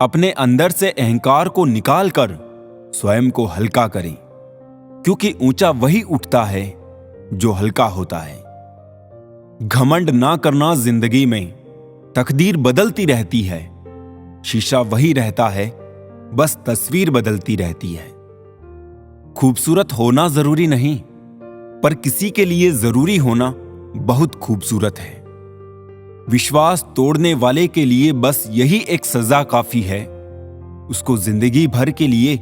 अपने अंदर से अहंकार को निकालकर स्वयं को हल्का करें, क्योंकि ऊंचा वही उठता है जो हल्का होता है। घमंड ना करना जिंदगी में, तकदीर बदलती रहती है। शीशा वही रहता है, बस तस्वीर बदलती रहती है। खूबसूरत होना जरूरी नहीं, पर किसी के लिए जरूरी होना बहुत खूबसूरत है। विश्वास तोड़ने वाले के लिए बस यही एक सजा काफी है, उसको जिंदगी भर के लिए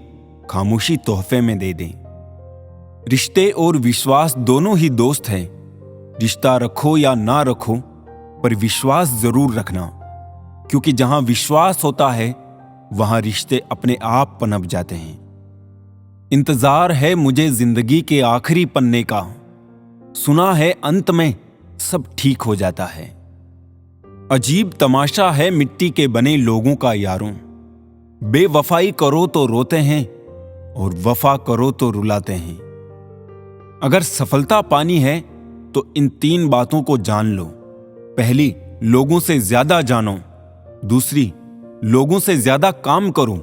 खामोशी तोहफे में दे दें। रिश्ते और विश्वास दोनों ही दोस्त हैं। रिश्ता रखो या ना रखो, पर विश्वास जरूर रखना, क्योंकि जहां विश्वास होता है वहां रिश्ते अपने आप पनप जाते हैं। इंतजार है मुझे जिंदगी के आखिरी पन्ने का, सुना है अंत में सब ठीक हो जाता है। अजीब तमाशा है मिट्टी के बने लोगों का यारों, बेवफाई करो तो रोते हैं और वफा करो तो रुलाते हैं। अगर सफलता पानी है तो इन 3 बातों को जान लो। पहली, लोगों से ज्यादा जानो। दूसरी, लोगों से ज्यादा काम करो।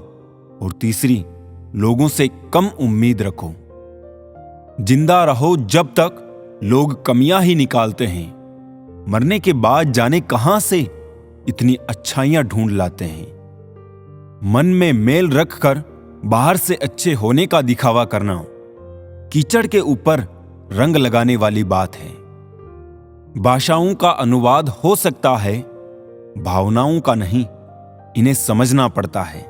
और तीसरी, लोगों से कम उम्मीद रखो। जिंदा रहो जब तक लोग कमियां ही निकालते हैं, मरने के बाद जाने कहां से इतनी अच्छाइयां ढूंढ लाते हैं। मन में मेल रखकर बाहर से अच्छे होने का दिखावा करना कीचड़ के ऊपर रंग लगाने वाली बात है। भाषाओं का अनुवाद हो सकता है, भावनाओं का नहीं, इन्हें समझना पड़ता है।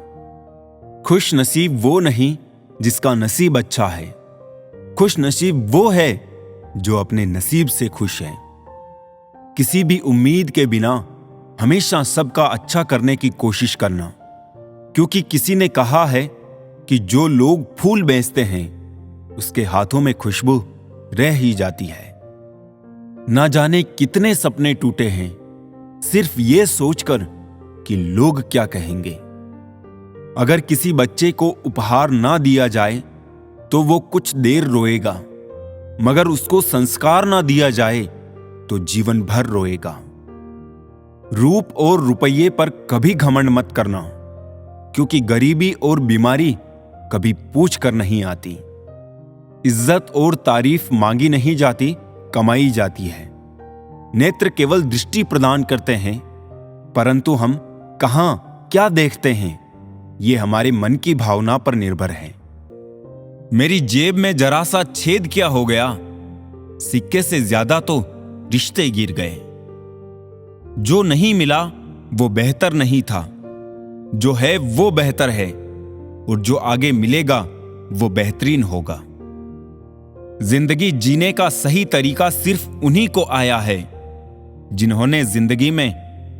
खुश नसीब वो नहीं जिसका नसीब अच्छा है, खुश नसीब वो है जो अपने नसीब से खुश है। किसी भी उम्मीद के बिना हमेशा सबका अच्छा करने की कोशिश करना, क्योंकि किसी ने कहा है कि जो लोग फूल बेचते हैं उसके हाथों में खुशबू रह ही जाती है। ना जाने कितने सपने टूटे हैं सिर्फ ये सोचकर कि लोग क्या कहेंगे। अगर किसी बच्चे को उपहार ना दिया जाए तो वो कुछ देर रोएगा, मगर उसको संस्कार ना दिया जाए तो जीवन भर रोएगा। रूप और रुपये पर कभी घमंड मत करना, क्योंकि गरीबी और बीमारी कभी पूछ कर नहीं आती। इज्जत और तारीफ मांगी नहीं जाती, कमाई जाती है। नेत्र केवल दृष्टि प्रदान करते हैं, परंतु हम कहां क्या देखते हैं ये हमारे मन की भावना पर निर्भर है। मेरी जेब में जरा सा छेद क्या हो गया, सिक्के से ज्यादा तो रिश्ते गिर गए। जो नहीं मिला वो बेहतर नहीं था, जो है वो बेहतर है, और जो आगे मिलेगा वो बेहतरीन होगा। जिंदगी जीने का सही तरीका सिर्फ उन्हीं को आया है जिन्होंने जिंदगी में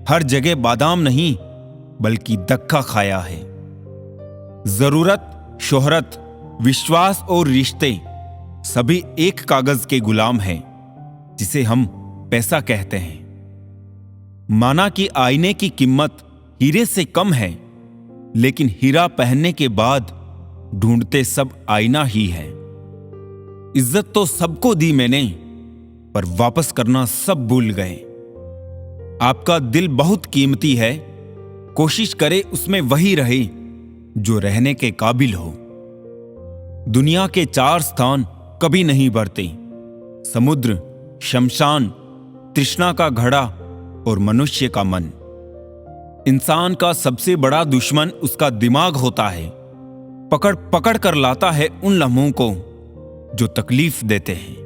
हर जगह बादाम नहीं बल्कि दक्खा खाया है। जरूरत, शोहरत, विश्वास और रिश्ते सभी एक कागज के गुलाम हैं जिसे हम पैसा कहते हैं। माना कि आईने की कीमत हीरे से कम है, लेकिन हीरा पहनने के बाद ढूंढते सब आईना ही है। इज्जत तो सबको दी मैंने, पर वापस करना सब भूल गए। आपका दिल बहुत कीमती है, कोशिश करे उसमें वही रहे जो रहने के काबिल हो। दुनिया के 4 स्थान कभी नहीं बढ़ते, समुद्र, शमशान, तृष्णा का घड़ा और मनुष्य का मन। इंसान का सबसे बड़ा दुश्मन उसका दिमाग होता है। पकड़ पकड़ कर लाता है उन लम्हों को जो तकलीफ देते हैं।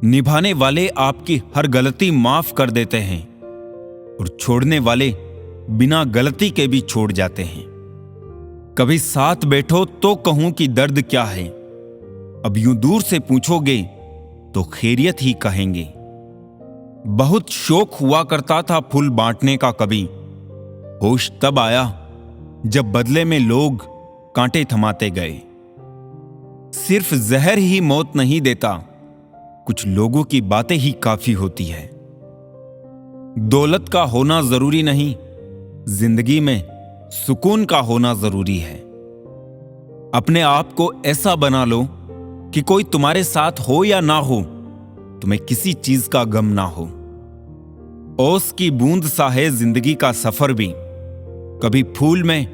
निभाने वाले आपकी हर गलती माफ कर देते हैं, और छोड़ने वाले बिना गलती के भी छोड़ जाते हैं। कभी साथ बैठो तो कहूं कि दर्द क्या है, अब यूं दूर से पूछोगे तो खैरियत ही कहेंगे। बहुत शौक हुआ करता था फूल बांटने का, कभी होश तब आया जब बदले में लोग कांटे थमाते गए। सिर्फ जहर ही मौत नहीं देता, कुछ लोगों की बातें ही काफी होती है। दौलत का होना जरूरी नहीं, जिंदगी में सुकून का होना जरूरी है। अपने आप को ऐसा बना लो कि कोई तुम्हारे साथ हो या ना हो, तुम्हें किसी चीज का गम ना हो। ओस की बूंद सा है जिंदगी का सफर भी, कभी फूल में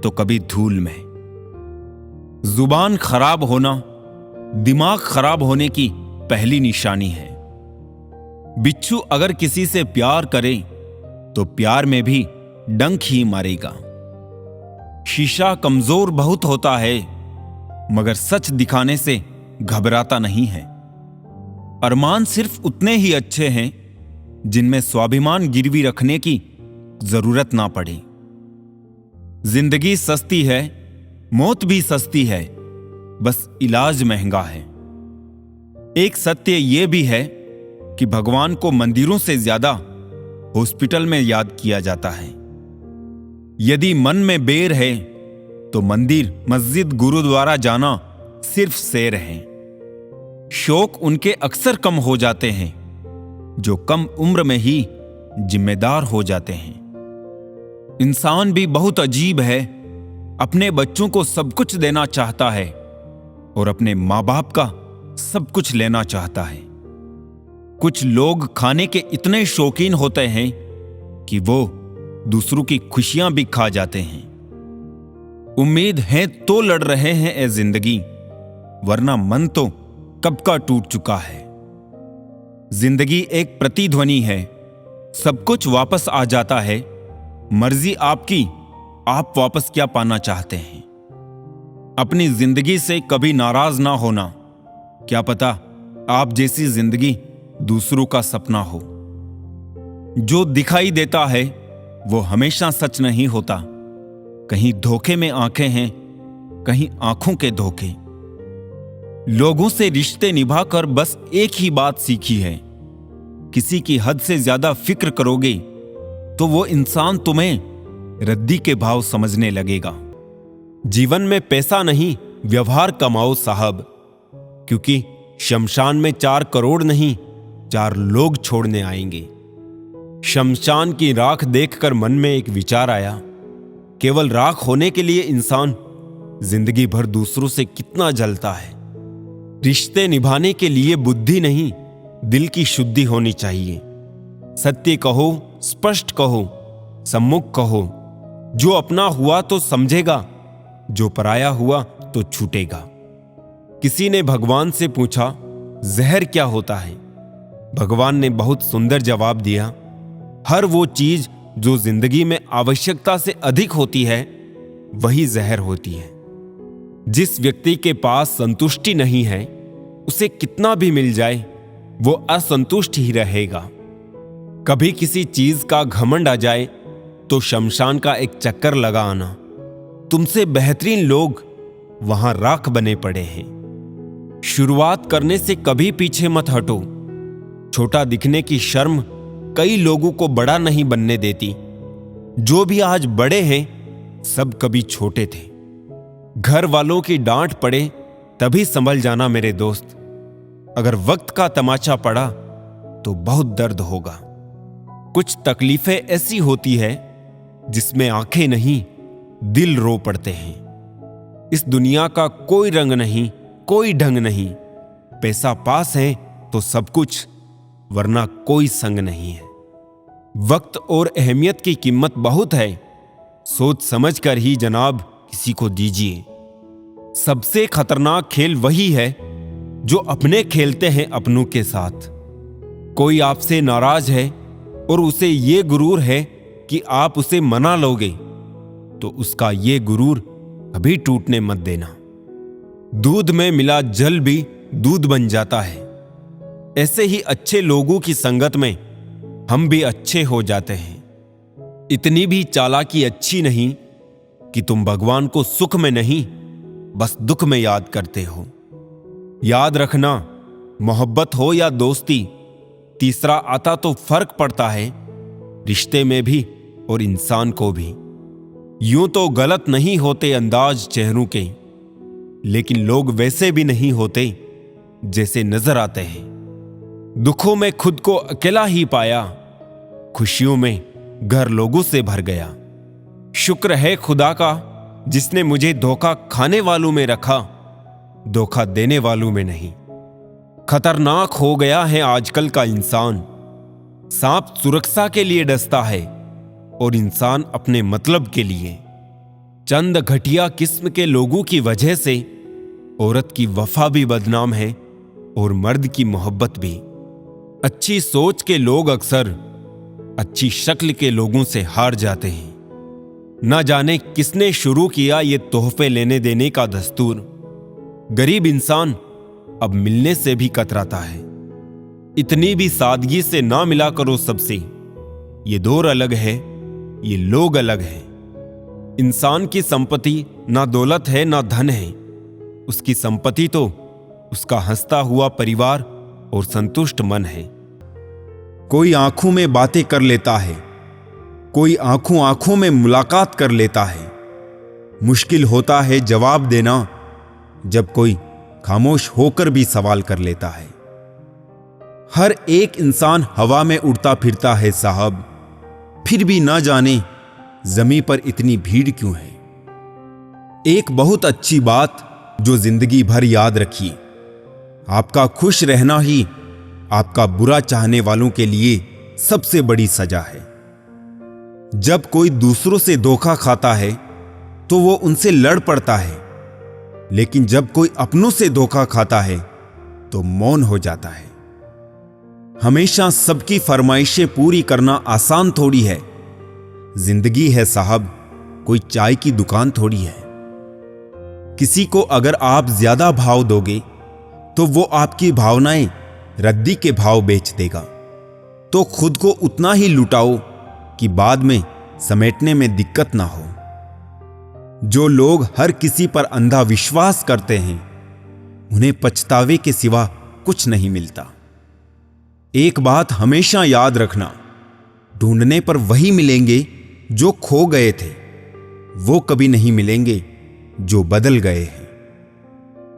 तो कभी धूल में। जुबान खराब होना दिमाग खराब होने की पहली निशानी है। बिच्छू अगर किसी से प्यार करे तो प्यार में भी डंक ही मारेगा। शीशा कमजोर बहुत होता है मगर सच दिखाने से घबराता नहीं है। अरमान सिर्फ उतने ही अच्छे हैं जिनमें स्वाभिमान गिरवी रखने की जरूरत ना पड़े। जिंदगी सस्ती है, मौत भी सस्ती है, बस इलाज महंगा है। एक सत्य यह भी है कि भगवान को मंदिरों से ज्यादा हॉस्पिटल में याद किया जाता है। यदि मन में बेर है तो मंदिर, मस्जिद, गुरुद्वारा जाना सिर्फ सैर है। शौक उनके अक्सर कम हो जाते हैं जो कम उम्र में ही जिम्मेदार हो जाते हैं। इंसान भी बहुत अजीब है, अपने बच्चों को सब कुछ देना चाहता है और अपने माँ बाप का सब कुछ लेना चाहता है। कुछ लोग खाने के इतने शौकीन होते हैं कि वो दूसरों की खुशियां भी खा जाते हैं। उम्मीद है तो लड़ रहे हैं ए जिंदगी, वरना मन तो कब का टूट चुका है। जिंदगी एक प्रतिध्वनि है, सब कुछ वापस आ जाता है। मर्जी आपकी, आप वापस क्या पाना चाहते हैं। अपनी जिंदगी से कभी नाराज ना होना, क्या पता आप जैसी जिंदगी दूसरों का सपना हो। जो दिखाई देता है वो हमेशा सच नहीं होता। कहीं धोखे में आंखें हैं, कहीं आंखों के धोखे। लोगों से रिश्ते निभाकर बस एक ही बात सीखी है, किसी की हद से ज्यादा फिक्र करोगे तो वो इंसान तुम्हें रद्दी के भाव समझने लगेगा। जीवन में पैसा नहीं, व्यवहार कमाओ साहब, क्योंकि शमशान में 4 करोड़ नहीं 4 लोग छोड़ने आएंगे। शमशान की राख देखकर मन में एक विचार आया, केवल राख होने के लिए इंसान जिंदगी भर दूसरों से कितना जलता है। रिश्ते निभाने के लिए बुद्धि नहीं, दिल की शुद्धि होनी चाहिए। सत्य कहो, स्पष्ट कहो, सम्मुख कहो। जो अपना हुआ तो समझेगा, जो पराया हुआ तो छूटेगा। किसी ने भगवान से पूछा, जहर क्या होता है? भगवान ने बहुत सुंदर जवाब दिया, हर वो चीज जो जिंदगी में आवश्यकता से अधिक होती है वही जहर होती है। जिस व्यक्ति के पास संतुष्टि नहीं है, उसे कितना भी मिल जाए वो असंतुष्ट ही रहेगा। कभी किसी चीज का घमंड आ जाए तो शमशान का एक चक्कर लगा आना। तुमसे बेहतरीन लोग वहां राख बने पड़े हैं। शुरुआत करने से कभी पीछे मत हटो। छोटा दिखने की शर्म कई लोगों को बड़ा नहीं बनने देती। जो भी आज बड़े हैं सब कभी छोटे थे। घर वालों की डांट पड़े तभी संभल जाना मेरे दोस्त। अगर वक्त का तमाचा पड़ा तो बहुत दर्द होगा। कुछ तकलीफें ऐसी होती है जिसमें आंखें नहीं दिल रो पड़ते हैं। इस दुनिया का कोई रंग नहीं, कोई ढंग नहीं। पैसा पास है तो सब कुछ, वरना कोई संग नहीं है। वक्त और अहमियत की कीमत बहुत है, सोच समझ कर ही जनाब किसी को दीजिए। सबसे खतरनाक खेल वही है जो अपने खेलते हैं अपनों के साथ। कोई आपसे नाराज है और उसे ये गुरूर है कि आप उसे मना लोगे, तो उसका ये गुरूर कभी टूटने मत देना। दूध में मिला जल भी दूध बन जाता है। ऐसे ही अच्छे लोगों की संगत में हम भी अच्छे हो जाते हैं। इतनी भी चालाकी अच्छी नहीं कि तुम भगवान को सुख में नहीं बस दुख में याद करते हो। याद रखना, मोहब्बत हो या दोस्ती, तीसरा आता तो फर्क पड़ता है रिश्ते में भी और इंसान को भी। यूं तो गलत नहीं होते अंदाज चेहरों के, लेकिन लोग वैसे भी नहीं होते जैसे नजर आते हैं। दुखों में खुद को अकेला ही पाया, खुशियों में घर लोगों से भर गया। शुक्र है खुदा का जिसने मुझे धोखा खाने वालों में रखा, धोखा देने वालों में नहीं। खतरनाक हो गया है आजकल का इंसान। सांप सुरक्षा के लिए डसता है, और इंसान अपने मतलब के लिए। चंद घटिया किस्म के लोगों की वजह से औरत की वफा भी बदनाम है और मर्द की मोहब्बत भी। अच्छी सोच के लोग अक्सर अच्छी शक्ल के लोगों से हार जाते हैं। ना जाने किसने शुरू किया ये तोहफे लेने देने का दस्तूर। गरीब इंसान अब मिलने से भी कतराता है। इतनी भी सादगी से ना मिला करो सबसे। ये दौर अलग है, ये लोग अलग हैं। इंसान की संपत्ति ना दौलत है ना धन है। उसकी संपत्ति तो उसका हंसता हुआ परिवार और संतुष्ट मन है। कोई आंखों में बातें कर लेता है, कोई आंखों आंखों में मुलाकात कर लेता है। मुश्किल होता है जवाब देना जब कोई खामोश होकर भी सवाल कर लेता है। हर एक इंसान हवा में उड़ता फिरता है साहब, फिर भी ना जाने जमीन पर इतनी भीड़ क्यों है। एक बहुत अच्छी बात जो जिंदगी भर याद रखिए, आपका खुश रहना ही आपका बुरा चाहने वालों के लिए सबसे बड़ी सजा है। जब कोई दूसरों से धोखा खाता है तो वो उनसे लड़ पड़ता है, लेकिन जब कोई अपनों से धोखा खाता है तो मौन हो जाता है। हमेशा सबकी फरमाइशें पूरी करना आसान थोड़ी है। जिंदगी है साहब, कोई चाय की दुकान थोड़ी है। किसी को अगर आप ज्यादा भाव दोगे तो वो आपकी भावनाएं रद्दी के भाव बेच देगा। तो खुद को उतना ही लुटाओ कि बाद में समेटने में दिक्कत ना हो। जो लोग हर किसी पर अंधा विश्वास करते हैं उन्हें पछतावे के सिवा कुछ नहीं मिलता। एक बात हमेशा याद रखना, ढूंढने पर वही मिलेंगे जो खो गए थे, वो कभी नहीं मिलेंगे जो बदल गए हैं।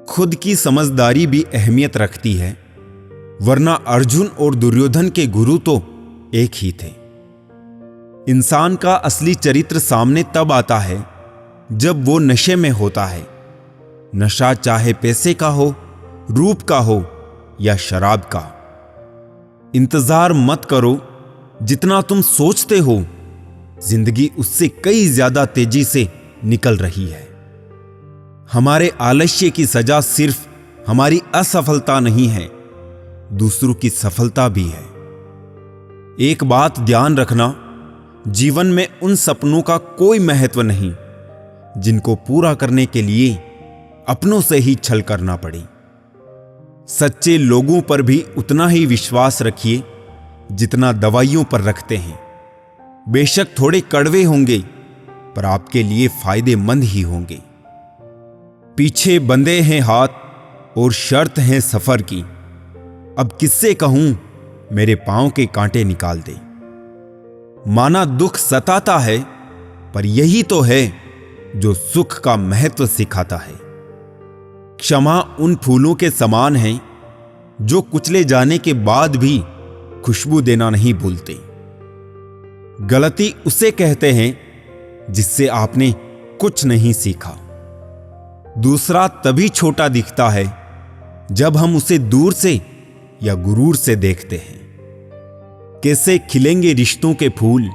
खुद की समझदारी भी अहमियत रखती है, वरना अर्जुन और दुर्योधन के गुरु तो एक ही थे। इंसान का असली चरित्र सामने तब आता है जब वो नशे में होता है। नशा चाहे पैसे का हो, रूप का हो या शराब का। इंतजार मत करो, जितना तुम सोचते हो जिंदगी उससे कई ज्यादा तेजी से निकल रही है। हमारे आलस्य की सजा सिर्फ हमारी असफलता नहीं है, दूसरों की सफलता भी है। एक बात ध्यान रखना, जीवन में उन सपनों का कोई महत्व नहीं जिनको पूरा करने के लिए अपनों से ही छल करना पड़े। सच्चे लोगों पर भी उतना ही विश्वास रखिए जितना दवाइयों पर रखते हैं। बेशक थोड़े कड़वे होंगे पर आपके लिए फायदेमंद ही होंगे। पीछे बंधे हैं हाथ और शर्त है सफर की, अब किससे कहूं मेरे पांव के कांटे निकाल दे। माना दुख सताता है, पर यही तो है जो सुख का महत्व सिखाता है। क्षमा उन फूलों के समान है जो कुचले जाने के बाद भी खुशबू देना नहीं भूलते। गलती उसे कहते हैं जिससे आपने कुछ नहीं सीखा। दूसरा तभी छोटा दिखता है जब हम उसे दूर से या गुरूर से देखते हैं। कैसे खिलेंगे रिश्तों के फूल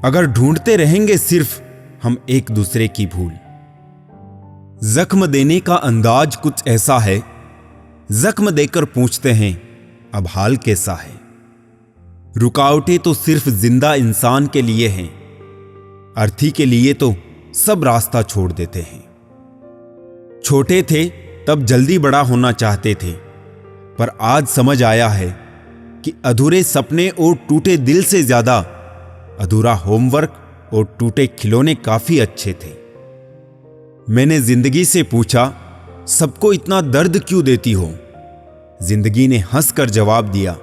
अगर ढूंढते रहेंगे सिर्फ हम एक दूसरे की भूल। जख्म देने का अंदाज कुछ ऐसा है, जख्म देकर पूछते हैं अब हाल कैसा है। रुकावटें तो सिर्फ जिंदा इंसान के लिए हैं, अर्थी के लिए तो सब रास्ता छोड़ देते हैं। छोटे थे तब जल्दी बड़ा होना चाहते थे, पर आज समझ आया है कि अधूरे सपने और टूटे दिल से ज्यादा अधूरा होमवर्क और टूटे खिलौने काफी अच्छे थे। मैंने जिंदगी से पूछा, सबको इतना दर्द क्यों देती हो? जिंदगी ने हंसकर जवाब दिया,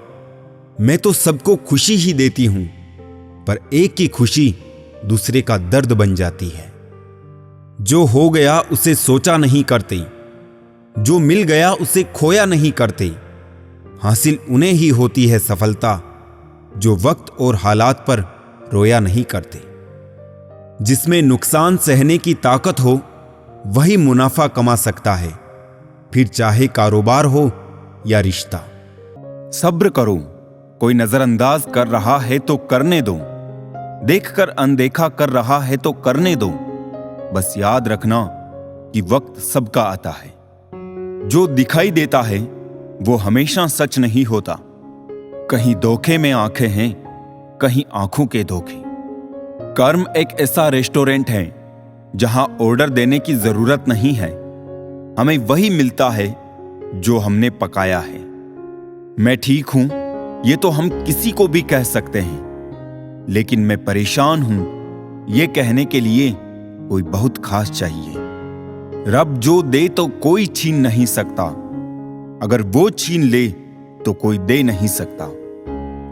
मैं तो सबको खुशी ही देती हूं, पर एक की खुशी दूसरे का दर्द बन जाती है। जो हो गया उसे सोचा नहीं करते, जो मिल गया उसे खोया नहीं करते। हासिल उन्हें ही होती है सफलता जो वक्त और हालात पर रोया नहीं करते। जिसमें नुकसान सहने की ताकत हो वही मुनाफा कमा सकता है, फिर चाहे कारोबार हो या रिश्ता। सब्र करो, कोई नजरअंदाज कर रहा है तो करने दो। देखकर अनदेखा कर रहा है तो करने दो, बस याद रखना कि वक्त सबका आता है। जो दिखाई देता है वो हमेशा सच नहीं होता। कहीं धोखे में आंखें हैं, कहीं आंखों के धोखे। कर्म एक ऐसा रेस्टोरेंट है जहां ऑर्डर देने की जरूरत नहीं है, हमें वही मिलता है जो हमने पकाया है। मैं ठीक हूं ये तो हम किसी को भी कह सकते हैं, लेकिन मैं परेशान हूं ये कहने के लिए कोई बहुत खास चाहिए। रब जो दे तो कोई छीन नहीं सकता, अगर वो छीन ले तो कोई दे नहीं सकता।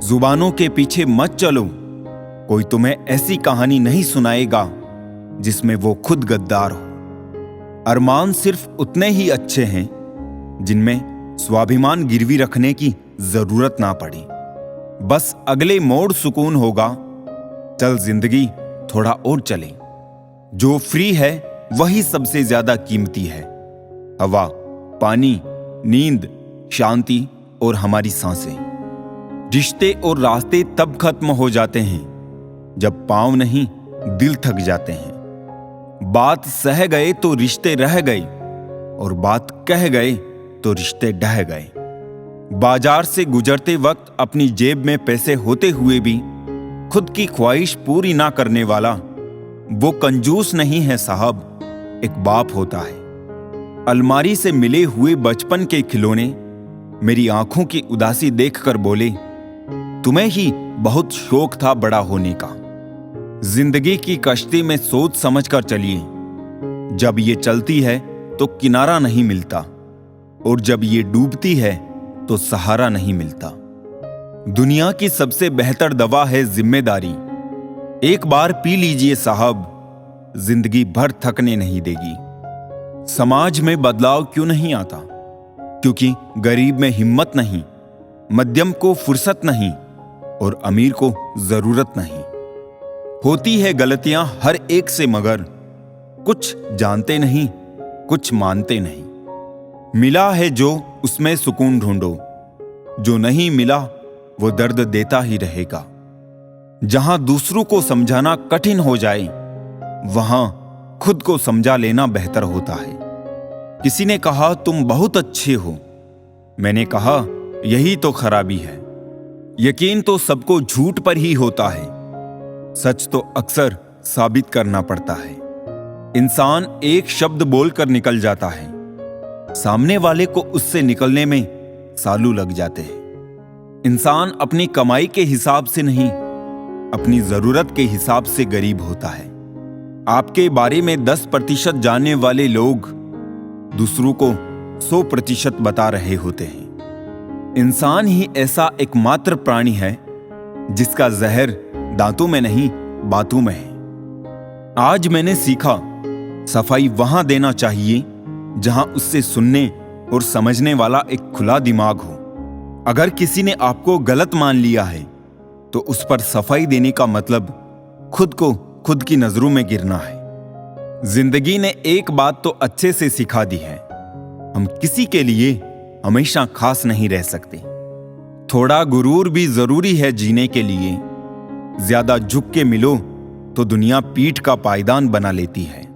जुबानों के पीछे मत चलो, कोई तुम्हें ऐसी कहानी नहीं सुनाएगा जिसमें वो खुद गद्दार हो। अरमान सिर्फ उतने ही अच्छे हैं जिनमें स्वाभिमान गिरवी रखने की जरूरत ना पड़े। बस अगले मोड़ सुकून होगा, चल जिंदगी थोड़ा और चले। जो फ्री है वही सबसे ज्यादा कीमती है। हवा, पानी, नींद, शांति और हमारी सांसें। रिश्ते और रास्ते तब खत्म हो जाते हैं जब पांव नहीं दिल थक जाते हैं। बात सह गए तो रिश्ते रह गए, और बात कह गए तो रिश्ते ढह गए। बाजार से गुजरते वक्त अपनी जेब में पैसे होते हुए भी खुद की ख्वाहिश पूरी ना करने वाला वो कंजूस नहीं है साहब, एक बाप होता है। अलमारी से मिले हुए बचपन के खिलौने मेरी आंखों की उदासी देखकर बोले, तुम्हें ही बहुत शौक था बड़ा होने का। जिंदगी की कश्ती में सोच समझकर चलिए, जब ये चलती है तो किनारा नहीं मिलता, और जब ये डूबती है तो सहारा नहीं मिलता। दुनिया की सबसे बेहतर दवा है जिम्मेदारी। एक बार पी लीजिए साहब, जिंदगी भर थकने नहीं देगी। समाज में बदलाव क्यों नहीं आता? क्योंकि गरीब में हिम्मत नहीं, मध्यम को फुर्सत नहीं, और अमीर को जरूरत नहीं। होती है गलतियां हर एक से, मगर कुछ जानते नहीं, कुछ मानते नहीं। मिला है जो उसमें सुकून ढूंढो, जो नहीं मिला वो दर्द देता ही रहेगा। जहां दूसरों को समझाना कठिन हो जाए, वहां खुद को समझा लेना बेहतर होता है। किसी ने कहा तुम बहुत अच्छे हो, मैंने कहा यही तो खराबी है। यकीन तो सबको झूठ पर ही होता है, सच तो अक्सर साबित करना पड़ता है। इंसान एक शब्द बोलकर निकल जाता है, सामने वाले को उससे निकलने में सालों लग जाते हैं। इंसान अपनी कमाई के हिसाब से नहीं, अपनी जरूरत के हिसाब से गरीब होता है। आपके बारे में 10% जानने वाले लोग दूसरों को 100% बता रहे होते हैं। इंसान ही ऐसा एकमात्र प्राणी है जिसका जहर दांतों में नहीं बातों में है। आज मैंने सीखा, सफाई वहां देना चाहिए जहां उससे सुनने और समझने वाला एक खुला दिमाग हो। अगर किसी ने आपको गलत मान लिया है तो उस पर सफाई देने का मतलब खुद को खुद की नजरों में गिरना है। जिंदगी ने एक बात तो अच्छे से सिखा दी है, हम किसी के लिए हमेशा खास नहीं रह सकते। थोड़ा गुरूर भी जरूरी है जीने के लिए। ज्यादा झुक के मिलो तो दुनिया पीठ का पायदान बना लेती है।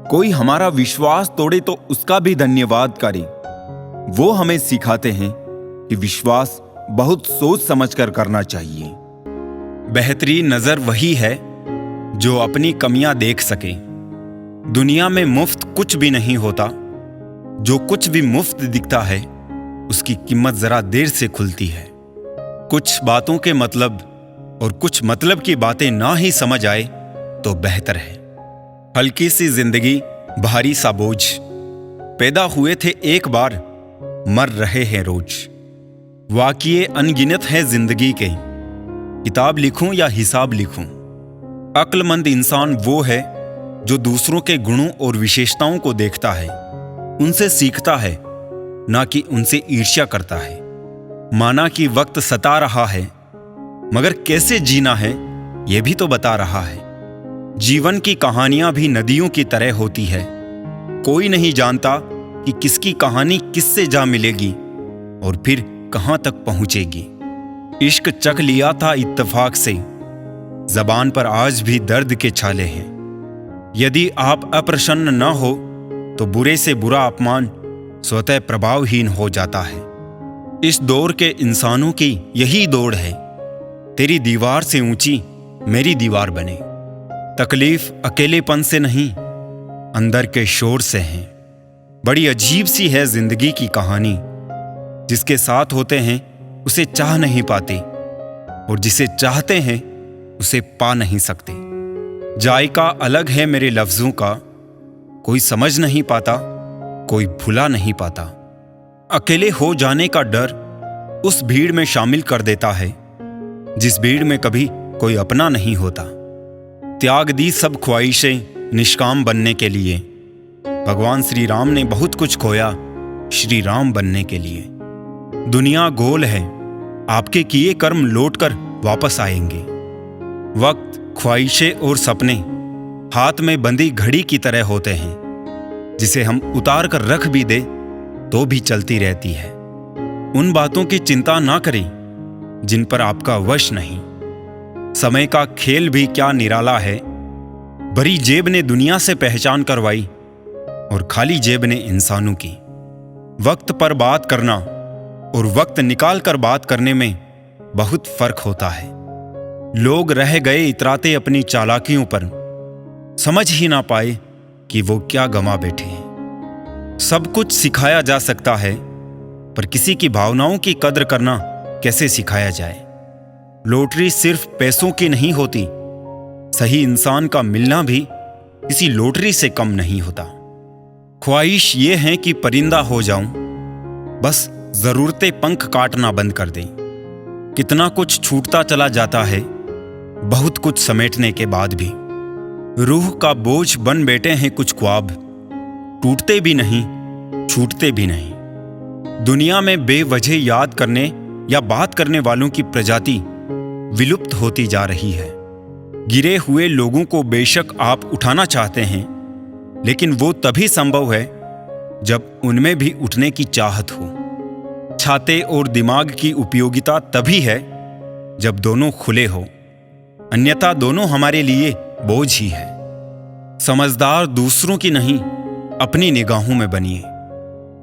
कोई हमारा विश्वास तोड़े तो उसका भी धन्यवाद करे। वो हमें सिखाते हैं कि विश्वास बहुत सोच समझकर करना चाहिए। बेहतरीन नजर वही है जो अपनी कमियां देख सके। दुनिया में मुफ्त कुछ भी नहीं होता। जो कुछ भी मुफ्त दिखता है उसकी कीमत जरा देर से खुलती है। कुछ बातों के मतलब और कुछ मतलब की बातें ना ही समझ आए तो बेहतर है। हल्की सी जिंदगी, भारी सा बोझ। पैदा हुए थे एक बार, मर रहे हैं रोज। वाक़िए अनगिनत है जिंदगी के, किताब लिखूं या हिसाब लिखूं। अक्लमंद इंसान वो है जो दूसरों के गुणों और विशेषताओं को देखता है, उनसे सीखता है, ना कि उनसे ईर्ष्या करता है। माना कि वक्त सता रहा है, मगर कैसे जीना है यह भी तो बता रहा है। जीवन की कहानियां भी नदियों की तरह होती है। कोई नहीं जानता कि किसकी कहानी किससे जा मिलेगी और फिर कहां तक पहुंचेगी। इश्क चख लिया था इत्तेफाक से, जबान पर आज भी दर्द के छाले हैं। यदि आप अप्रसन्न न हो तो बुरे से बुरा अपमान स्वतः प्रभावहीन हो जाता है। इस दौर के इंसानों की यही दौड़ है, तेरी दीवार से ऊंची मेरी दीवार बने। तकलीफ अकेलेपन से नहीं, अंदर के शोर से है। बड़ी अजीब सी है जिंदगी की कहानी, जिसके साथ होते हैं उसे चाह नहीं पाते और जिसे चाहते हैं उसे पा नहीं सकते। जायका अलग है मेरे लफ्जों का, कोई समझ नहीं पाता, कोई भुला नहीं पाता। अकेले हो जाने का डर उस भीड़ में शामिल कर देता है जिस भीड़ में कभी कोई अपना नहीं होता। त्याग दी सब ख्वाहिशें निष्काम बनने के लिए। भगवान श्री राम ने बहुत कुछ खोया श्री राम बनने के लिए। दुनिया गोल है, आपके किए कर्म लौटकर वापस आएंगे। वक्त, ख्वाहिशें और सपने हाथ में बंधी घड़ी की तरह होते हैं, जिसे हम उतार कर रख भी दे तो भी चलती रहती है। उन बातों की चिंता ना करें जिन पर आपका वश नहीं। समय का खेल भी क्या निराला है, भरी जेब ने दुनिया से पहचान करवाई और खाली जेब ने इंसानों की। वक्त पर बात करना और वक्त निकाल कर बात करने में बहुत फर्क होता है। लोग रह गए इतराते अपनी चालाकियों पर, समझ ही ना पाए कि वो क्या गंवा बैठे हैं। सब कुछ सिखाया जा सकता है, पर किसी की भावनाओं की कद्र करना कैसे सिखाया जाए। लॉटरी सिर्फ पैसों की नहीं होती, सही इंसान का मिलना भी किसी लॉटरी से कम नहीं होता। ख्वाहिश ये है कि परिंदा हो जाऊं, बस जरूरतें पंख काटना बंद कर दें। कितना कुछ छूटता चला जाता है बहुत कुछ समेटने के बाद भी। रूह का बोझ बन बैठे हैं कुछ ख्वाब, टूटते भी नहीं छूटते भी नहीं। दुनिया में बेवजह याद करने या बात करने वालों की प्रजाति विलुप्त होती जा रही है। गिरे हुए लोगों को बेशक आप उठाना चाहते हैं, लेकिन वो तभी संभव है जब उनमें भी उठने की चाहत हो। छाते और दिमाग की उपयोगिता तभी है जब दोनों खुले हो, अन्यथा दोनों हमारे लिए बोझ ही है। समझदार दूसरों की नहीं, अपनी निगाहों में बनिए।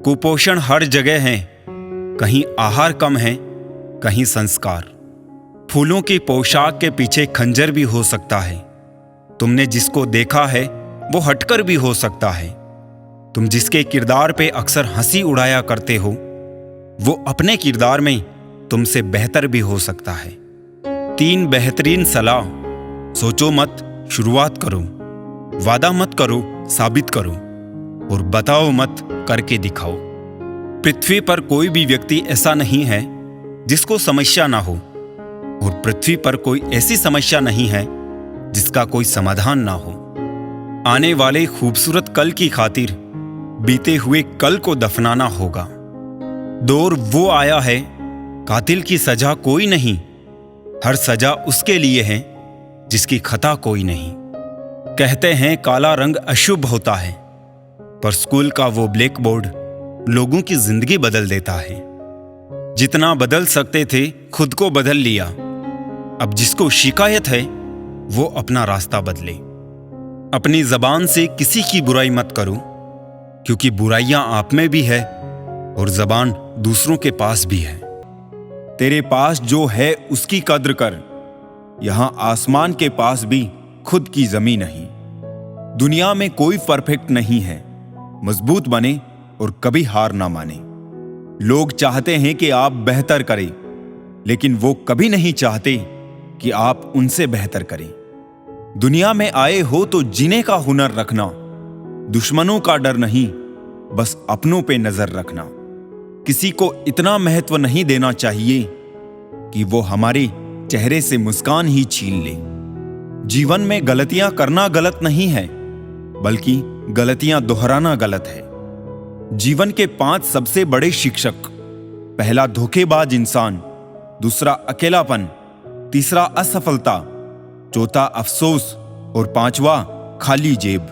कुपोषण हर जगह है, कहीं आहार कम है, कहीं संस्कार। फूलों की पोशाक के पीछे खंजर भी हो सकता है। तुमने जिसको देखा है वो हटकर भी हो सकता है। तुम जिसके किरदार पे अक्सर हंसी उड़ाया करते हो, वो अपने किरदार में तुमसे बेहतर भी हो सकता है। 3 बेहतरीन सलाह: सोचो मत, शुरुआत करो। वादा मत करो, साबित करो। और बताओ मत, करके दिखाओ। पृथ्वी पर कोई भी व्यक्ति ऐसा नहीं है जिसको समस्या ना हो, और पृथ्वी पर कोई ऐसी समस्या नहीं है जिसका कोई समाधान ना हो। आने वाले खूबसूरत कल की खातिर बीते हुए कल को दफनाना होगा। दौर वो आया है, कातिल की सजा कोई नहीं, हर सजा उसके लिए है जिसकी खता कोई नहीं। कहते हैं काला रंग अशुभ होता है, पर स्कूल का वो ब्लैक बोर्ड लोगों की जिंदगी बदल देता है। जितना बदल सकते थे खुद को बदल लिया। अब जिसको शिकायत है वो अपना रास्ता बदले। अपनी जबान से किसी की बुराई मत करो, क्योंकि बुराइयां आप में भी है और जबान दूसरों के पास भी है। तेरे पास जो है उसकी कद्र कर, यहां आसमान के पास भी खुद की जमीन नहीं। दुनिया में कोई परफेक्ट नहीं है, मजबूत बने और कभी हार ना माने। लोग चाहते हैं कि आप बेहतर करें, लेकिन वो कभी नहीं चाहते कि आप उनसे बेहतर करें। दुनिया में आए हो तो जीने का हुनर रखना, दुश्मनों का डर नहीं, बस अपनों पे नजर रखना। किसी को इतना महत्व नहीं देना चाहिए कि वो हमारे चेहरे से मुस्कान ही छीन ले। जीवन में गलतियां करना गलत नहीं है, बल्कि गलतियां दोहराना गलत है। जीवन के 5 सबसे बड़े शिक्षक: पहला धोखेबाज इंसान, दूसरा अकेलापन, तीसरा असफलता, चौथा अफसोस और 5वां खाली जेब।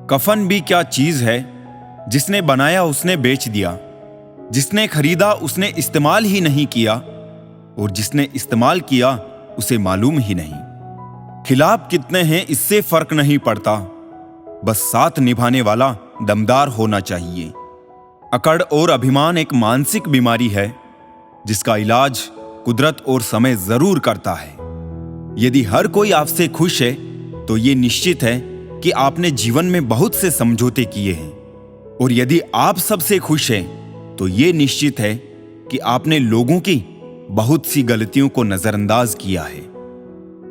कफन भी क्या चीज है, जिसने बनाया उसने बेच दिया, जिसने खरीदा उसने इस्तेमाल ही नहीं किया, और जिसने इस्तेमाल किया उसे मालूम ही नहीं। खिलाफ कितने हैं इससे फर्क नहीं पड़ता, बस साथ निभाने वाला दमदार होना चाहिए। अकड़ और अभिमान एक मानसिक बीमारी है जिसका इलाज कुदरत और समय जरूर करता है। यदि हर कोई आपसे खुश है तो ये निश्चित है कि आपने जीवन में बहुत से समझौते किए हैं, और यदि आप सबसे खुश हैं तो ये निश्चित है कि आपने लोगों की बहुत सी गलतियों को नजरअंदाज किया है।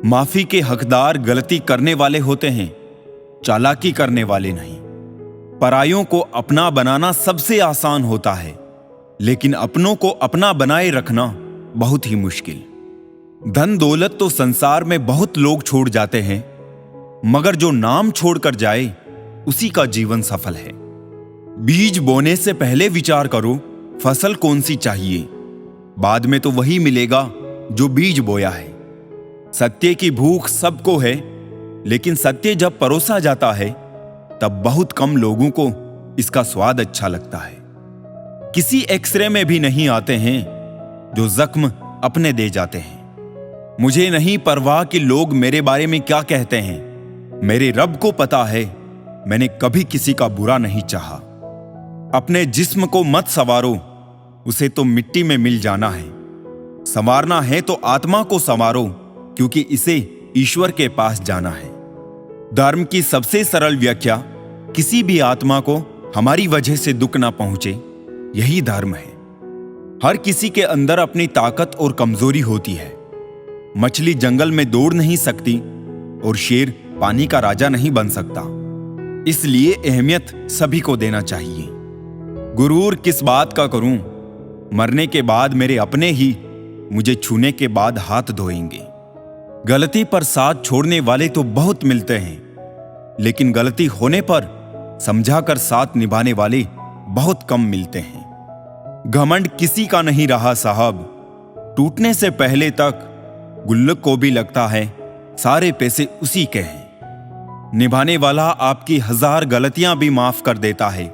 माफी के हकदार गलती करने वाले होते हैं, चालाकी करने वाले नहीं। परायों को अपना बनाना सबसे आसान होता है, लेकिन अपनों को अपना बनाए रखना बहुत ही मुश्किल। धन दौलत तो संसार में बहुत लोग छोड़ जाते हैं, मगर जो नाम छोड़कर जाए उसी का जीवन सफल है। बीज बोने से पहले विचार करो फसल कौन सी चाहिए, बाद में तो वही मिलेगा जो बीज बोया है। सत्य की भूख सबको है, लेकिन सत्य जब परोसा जाता है तब बहुत कम लोगों को इसका स्वाद अच्छा लगता है। किसी एक्सरे में भी नहीं आते हैं जो जख्म अपने दे जाते हैं। मुझे नहीं परवाह कि लोग मेरे बारे में क्या कहते हैं, मेरे रब को पता है मैंने कभी किसी का बुरा नहीं चाहा। अपने जिस्म को मत संवारो, उसे तो मिट्टी में मिल जाना है। संवारना है तो आत्मा को संवारो, क्योंकि इसे ईश्वर के पास जाना है। धर्म की सबसे सरल व्याख्या किसी भी आत्मा को हमारी वजह से दुख ना पहुंचे, यही धर्म है। हर किसी के अंदर अपनी ताकत और कमजोरी होती है। मछली जंगल में दौड़ नहीं सकती और शेर पानी का राजा नहीं बन सकता, इसलिए अहमियत सभी को देना चाहिए। गुरूर किस बात का करूं, मरने के बाद मेरे अपने ही मुझे छूने के बाद हाथ धोएंगे। गलती पर साथ छोड़ने वाले तो बहुत मिलते हैं, लेकिन गलती होने पर समझाकर साथ निभाने वाले बहुत कम मिलते हैं। घमंड किसी का नहीं रहा साहब, टूटने से पहले तक गुल्लक को भी लगता है सारे पैसे उसी के हैं। निभाने वाला आपकी 1000 गलतियां भी माफ कर देता है,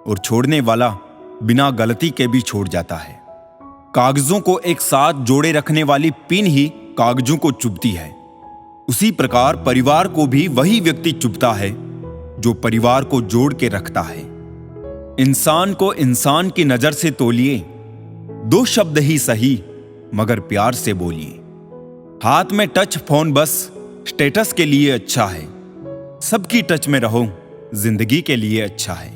और छोड़ने वाला बिना गलती के भी छोड़ जाता है। कागजों को एक साथ जोड़े रखने वाली पिन ही कागजों को चुभती है, उसी प्रकार परिवार को भी वही व्यक्ति चुभता है जो परिवार को जोड़ के रखता है। इंसान को इंसान की नजर से तोलिए, 2 शब्द ही सही मगर प्यार से बोलिए। हाथ में टच फोन बस स्टेटस के लिए अच्छा है, सबकी टच में रहो जिंदगी के लिए अच्छा है।